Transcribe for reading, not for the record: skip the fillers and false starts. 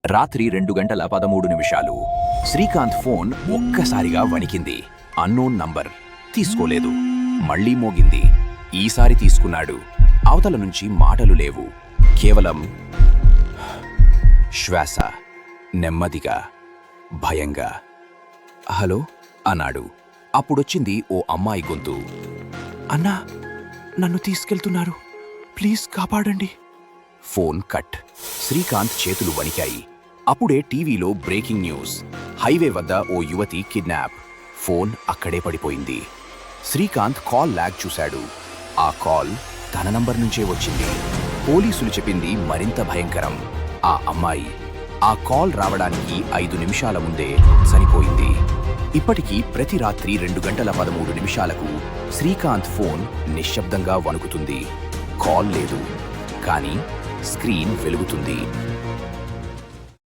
రాత్రి 2:13 శ్రీకాంత్ ఫోన్ ఒక్కసారిగా వణికింది. Unknown number. తీసుకోలేదు. మళ్లీ మోగింది. ఈసారి తీసుకున్నాడు. అవతల నుంచి మాటలు లేవు. కేవలం శ్వాస. నెమ్మదిగా, భయంగా. హలో అన్నాడు. అప్పుడొచ్చింది ఓ అమ్మాయి గొంతు. అన్నా, నన్ను తీసుకెళ్తున్నారు, ప్లీజ్ కాపాడండి. Phone cut. శ్రీకాంత్ చేతులు వణికాయి. అప్పుడే టీవీలో బ్రేకింగ్ న్యూస్. హైవే వద్ద ఓ యువతి కిడ్నాప్. ఫోన్ అక్కడే పడిపోయింది. శ్రీకాంత్ కాల్ లాగ్ చూశాడు. ఆ కాల్ తన నంబర్ నుంచే వచ్చింది. పోలీసులు చెప్పింది మరింత భయంకరం. ఆ అమ్మాయి ఆ కాల్ రావడానికి 5 నిమిషాల ముందే చనిపోయింది. ఇప్పటికీ ప్రతి రాత్రి 2:13 శ్రీకాంత్ ఫోన్ నిశ్శబ్దంగా వణుకుతుంది. కాల్ లేదు, కానీ స్క్రీన్ వెలుగుతుంది.